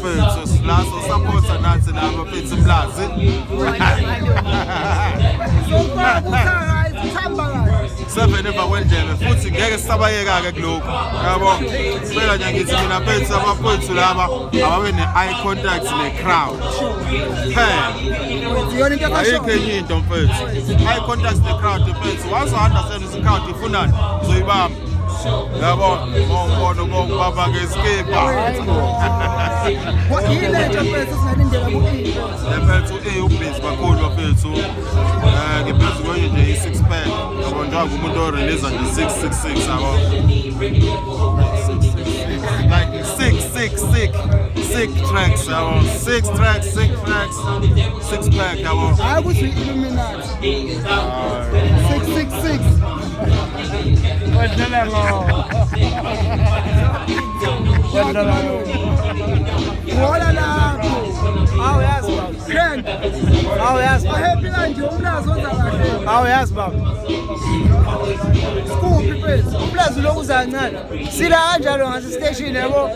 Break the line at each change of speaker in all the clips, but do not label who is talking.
mfethu la so supporta nathi laba mfethu Mlazi. Seven emva kwendlebe futhi ngeke sisabayeka ke kuloko yabo phela nje ngithi mina mfethu abafowethu laba ababe ne-eye contact ne-crowd
yona into
ayikho enye into mfethu eye contact ne-crowd mfethu once u-understand ukuthi i-crowd ifunani uzoyibamba yabo ngibona baba ngeskipa
yile nto mfethu singalindela ku-E
mfethu ubhizi kakhulu mfethu ngiphezu kwenye nje i-six pack yabo njengoba umuntu oreleasa nje 666 yabo like six tracks yabo 6 tracks 6 pack yabo
hayi ukuthi Illuminati 666 wala lapho
awuyazi baba
Grand
awuyazi
happy kanje umlazi onza kahle
awuyazi baba
skuphi mfethu
umlazi lokuza kancane sila kanjalo ngase station yabo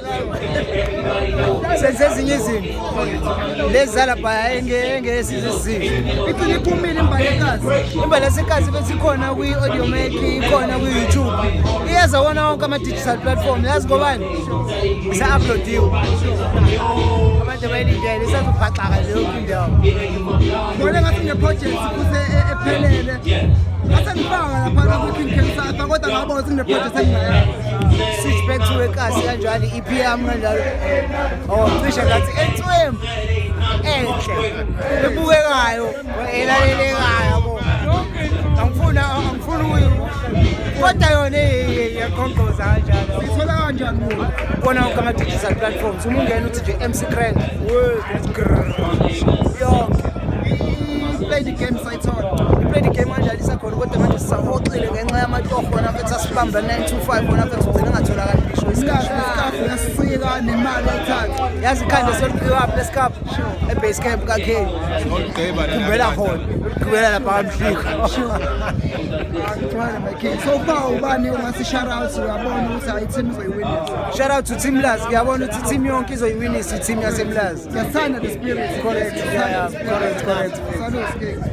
senze ezinye izinto lezi zalapha engesizisizo
ithi iphumile imbalekazi
imbalekazi bese ikhona kwi-Audiomack ikhona kwi-YouTube iyaza wona wonke ama-digital platform yazi ngobani isa-uploadiwe abantu bayilindele isazophaxaka leyo indawo
ngibone ngathi ngeproject futhi ephelele ngasengifaka laphana kwi-King Kensata kodwa ngabona ukuthi ngeproject enginayo
switch back to ekasi kanjalo i-EP yami kanjalo cishe ngathi enswembu enhle ebukekayo elalelekayo yabo angifuna kodwa yona iyakhonqoza kanjalo
sithola kanjani mina
bona wonke ama-digital platforms uma ungena uthi nje MC Crank yonke
play the game sayithola
i-play the game kanjalo isakhona kodwa manje sisahoxile ngenxa yamatoho bona mfethu asibamba 925 bona mfethu ugcina engatholakali ngisho
isikhafu yasifika nemali ethatha
yazi ikhanda soliphiwa apha lesikhafu ebase camp kakheli kumbela khona kumbela lapha kamhlika
angithwala my king so far ubani ungasi shout out uyabona ukuthi hayi team izoyiwina
shout out to Team Mlazi ngiyabona ukuthi team yonke izoyiwinisa i-team yaseMlazi
siyasana the spirit
correct correct
salute king